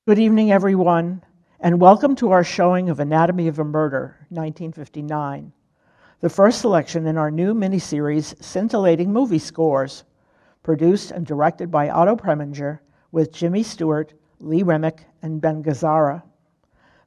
Good evening, everyone, and welcome to our showing of Anatomy of a Murder, 1959, the first selection in our new miniseries, Scintillating Movie Scores, produced and directed by Otto Preminger with Jimmy Stewart, Lee Remick, and Ben Gazzara.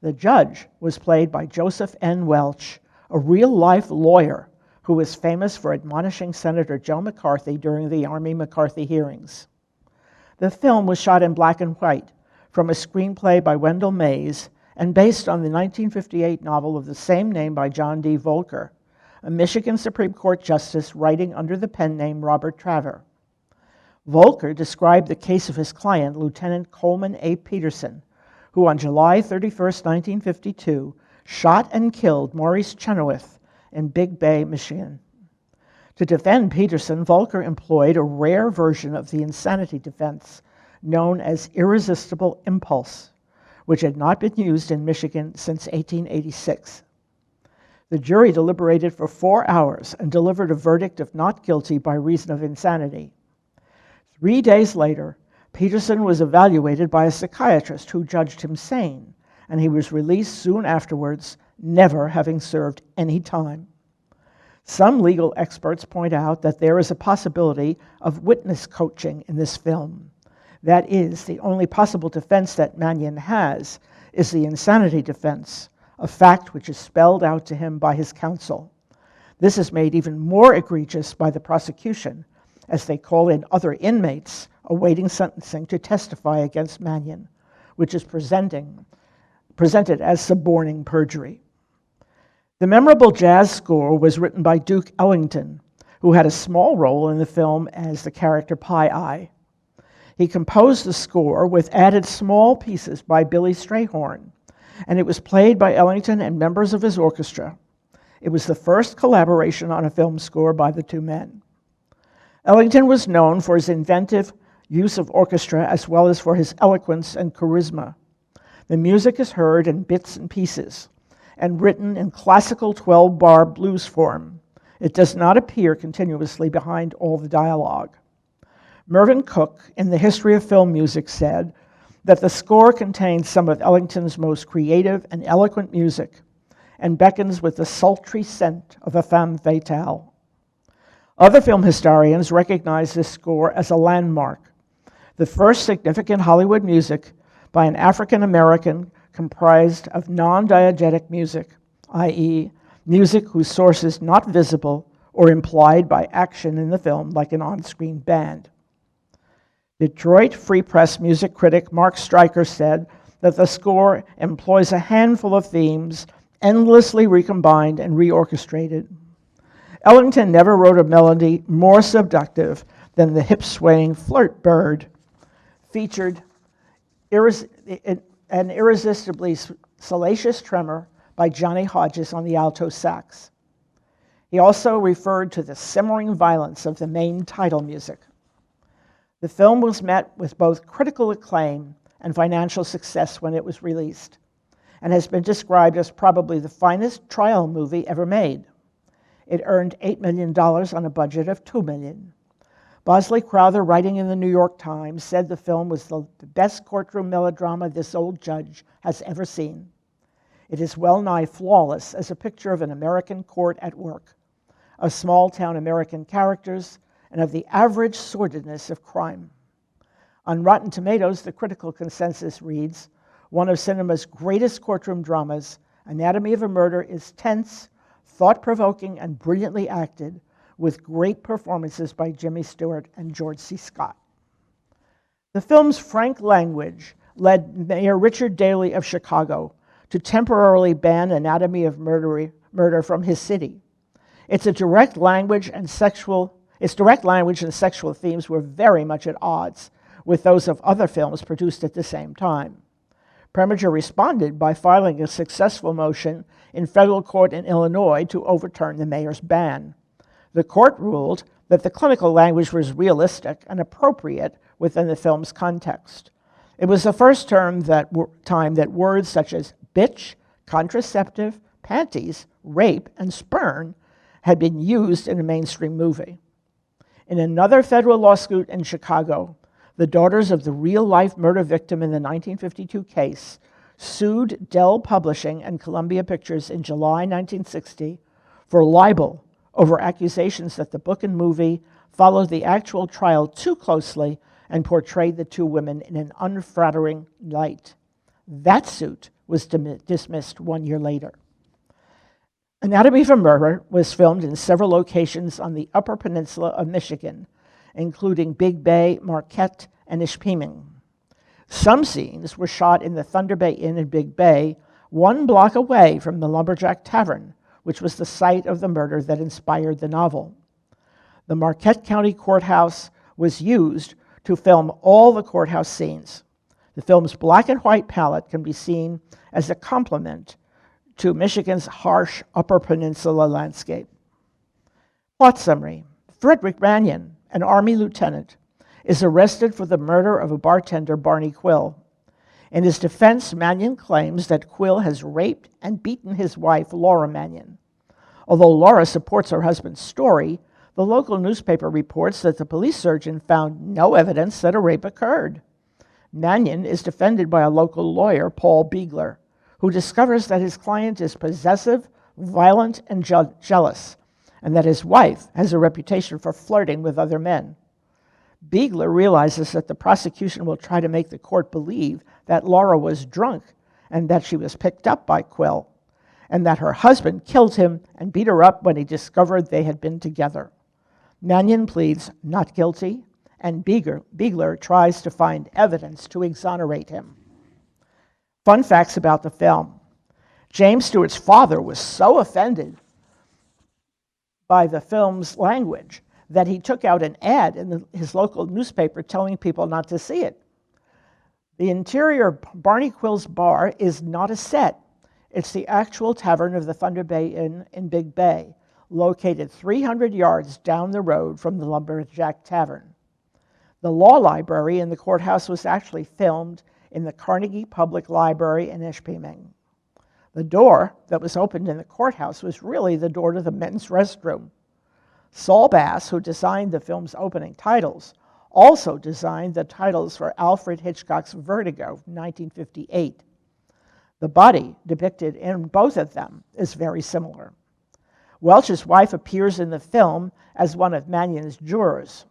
The judge was played by Joseph N. Welch, a real-life lawyer who was famous for admonishing Senator Joe McCarthy during the Army McCarthy hearings. The film was shot in black and white, from a screenplay by Wendell Mays and based on the 1958 novel of the same name by John D. Volker, a Michigan Supreme Court justice writing under the pen name Robert Traver. Volker described the case of his client, Lieutenant Coleman A. Peterson, who on July 31, 1952, shot and killed Maurice Chenoweth in Big Bay, Michigan. To defend Peterson, Volker employed a rare version of the insanity defense known as irresistible impulse, which had not been used in Michigan since 1886. The jury deliberated for 4 hours and delivered a verdict of not guilty by reason of insanity. 3 days later, Peterson was evaluated by a psychiatrist who judged him sane, and he was released soon afterwards, never having served any time. Some legal experts point out that there is a possibility of witness coaching in this film. That is, the only possible defense that Mannion has is the insanity defense, a fact which is spelled out to him by his counsel. This is made even more egregious by the prosecution, as they call in other inmates awaiting sentencing to testify against Mannion, which is presented as suborning perjury. The memorable jazz score was written by Duke Ellington, who had a small role in the film as the character Pie Eye. He composed the score with added small pieces by Billy Strayhorn, and it was played by Ellington and members of his orchestra. It was the first collaboration on a film score by the two men. Ellington was known for his inventive use of orchestra as well as for his eloquence and charisma. The music is heard in bits and pieces and written in classical 12-bar blues form. It does not appear continuously behind all the dialogue. Mervyn Cook, in the History of Film Music, said that the score contains some of Ellington's most creative and eloquent music and beckons with the sultry scent of a femme fatale. Other film historians recognize this score as a landmark, the first significant Hollywood music by an African American comprised of non-diegetic music, i.e., music whose source is not visible or implied by action in the film like an on-screen band. Detroit Free Press music critic Mark Stryker said that the score employs a handful of themes endlessly recombined and reorchestrated. Ellington never wrote a melody more seductive than the hip-swaying Flirt Bird, featured an irresistibly salacious tremor by Johnny Hodges on the alto sax. He also referred to the simmering violence of the main title music. The film was met with both critical acclaim and financial success when it was released, and has been described as probably the finest trial movie ever made. It earned $8 million on a budget of $2 million. Bosley Crowther, writing in the New York Times, said the film was the best courtroom melodrama this old judge has ever seen. It is well-nigh flawless as a picture of an American court at work, of small-town American characters, and of the average sordidness of crime. On Rotten Tomatoes, the critical consensus reads, "One of cinema's greatest courtroom dramas, Anatomy of a Murder is tense, thought-provoking, and brilliantly acted, with great performances by Jimmy Stewart and George C. Scott." The film's frank language led Mayor Richard Daley of Chicago to temporarily ban Anatomy of Murder from his city. Its direct language and sexual themes were very much at odds with those of other films produced at the same time. Preminger responded by filing a successful motion in federal court in Illinois to overturn the mayor's ban. The court ruled that the clinical language was realistic and appropriate within the film's context. It was the first time that words such as bitch, contraceptive, panties, rape, and spurn had been used in a mainstream movie. In another federal lawsuit in Chicago, the daughters of the real-life murder victim in the 1952 case sued Dell Publishing and Columbia Pictures in July 1960 for libel over accusations that the book and movie followed the actual trial too closely and portrayed the two women in an unflattering light. That suit was dismissed 1 year later. Anatomy of a Murder was filmed in several locations on the Upper Peninsula of Michigan, including Big Bay, Marquette, and Ishpeming. Some scenes were shot in the Thunder Bay Inn in Big Bay, 1 block away from the Lumberjack Tavern, which was the site of the murder that inspired the novel. The Marquette County Courthouse was used to film all the courthouse scenes. The film's black and white palette can be seen as a complement to Michigan's harsh Upper Peninsula landscape. Plot summary. Frederick Mannion, an Army lieutenant, is arrested for the murder of a bartender, Barney Quill. In his defense, Mannion claims that Quill has raped and beaten his wife, Laura Mannion. Although Laura supports her husband's story, the local newspaper reports that the police surgeon found no evidence that a rape occurred. Mannion is defended by a local lawyer, Paul Beegler, who discovers that his client is possessive, violent, and jealous, and that his wife has a reputation for flirting with other men. Beegler realizes that the prosecution will try to make the court believe that Laura was drunk and that she was picked up by Quill, and that her husband killed him and beat her up when he discovered they had been together. Mannion pleads not guilty, and Beegler tries to find evidence to exonerate him. Fun facts about the film. James Stewart's father was so offended by the film's language that he took out an ad in his local newspaper telling people not to see it. The interior of Barney Quill's bar is not a set. It's the actual tavern of the Thunder Bay Inn in Big Bay, located 300 yards down the road from the Lumberjack Tavern. The law library in the courthouse was actually filmed in the Carnegie Public Library in Ishpeming. The door that was opened in the courthouse was really the door to the men's restroom. Saul Bass, who designed the film's opening titles, also designed the titles for Alfred Hitchcock's Vertigo, 1958. The body depicted in both of them is very similar. Welch's wife appears in the film as one of Mannion's jurors.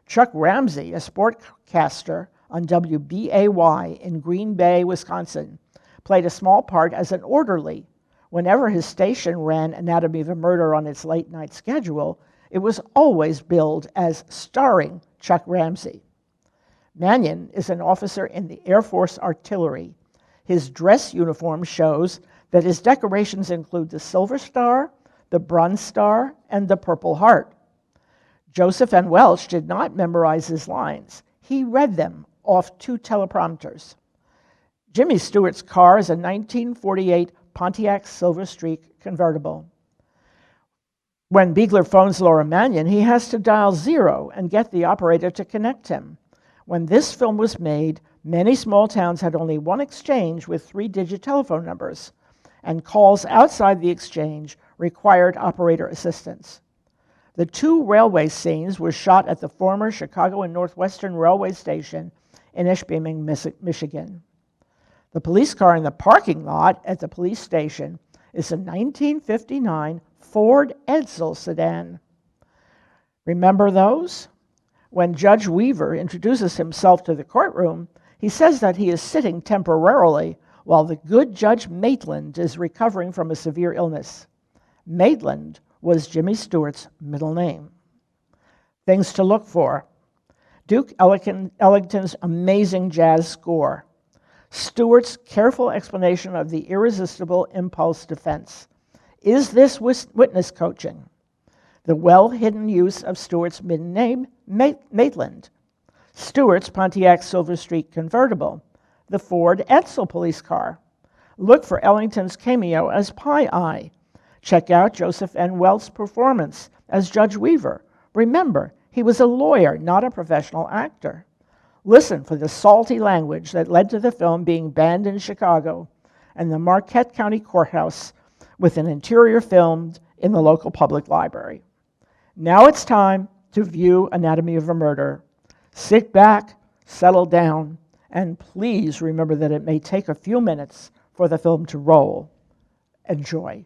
Chuck Ramsey, a sportcaster on WBAY in Green Bay, Wisconsin, played a small part as an orderly. Whenever his station ran Anatomy of a Murder on its late-night schedule, it was always billed as starring Chuck Ramsey. Mannion is an officer in the Air Force Artillery. His dress uniform shows that his decorations include the Silver Star, the Bronze Star, and the Purple Heart. Joseph N. Welch did not memorize his lines. He read them off 2 teleprompters. Jimmy Stewart's car is a 1948 Pontiac Silver Streak convertible. When Beegler phones Laura Mannion, he has to dial 0 and get the operator to connect him. When this film was made, many small towns had only one exchange with 3-digit telephone numbers, and calls outside the exchange required operator assistance. The 2 railway scenes were shot at the former Chicago and Northwestern Railway Station in Ishpeming, Michigan. The police car in the parking lot at the police station is a 1959 Ford Edsel sedan. Remember those? When Judge Weaver introduces himself to the courtroom, he says that he is sitting temporarily while the good Judge Maitland is recovering from a severe illness. Maitland was Jimmy Stewart's middle name. Things to look for. Duke Ellington's amazing jazz score. Stewart's careful explanation of the irresistible impulse defense. Is this witness coaching? The well-hidden use of Stewart's middle name, Maitland. Stewart's Pontiac Silver Streak convertible. The Ford Edsel police car. Look for Ellington's cameo as Pie Eye. Check out Joseph N. Welch's performance as Judge Weaver. Remember, he was a lawyer, not a professional actor. Listen for the salty language that led to the film being banned in Chicago and the Marquette County Courthouse with an interior filmed in the local public library. Now it's time to view Anatomy of a Murder. Sit back, settle down, and please remember that it may take a few minutes for the film to roll. Enjoy.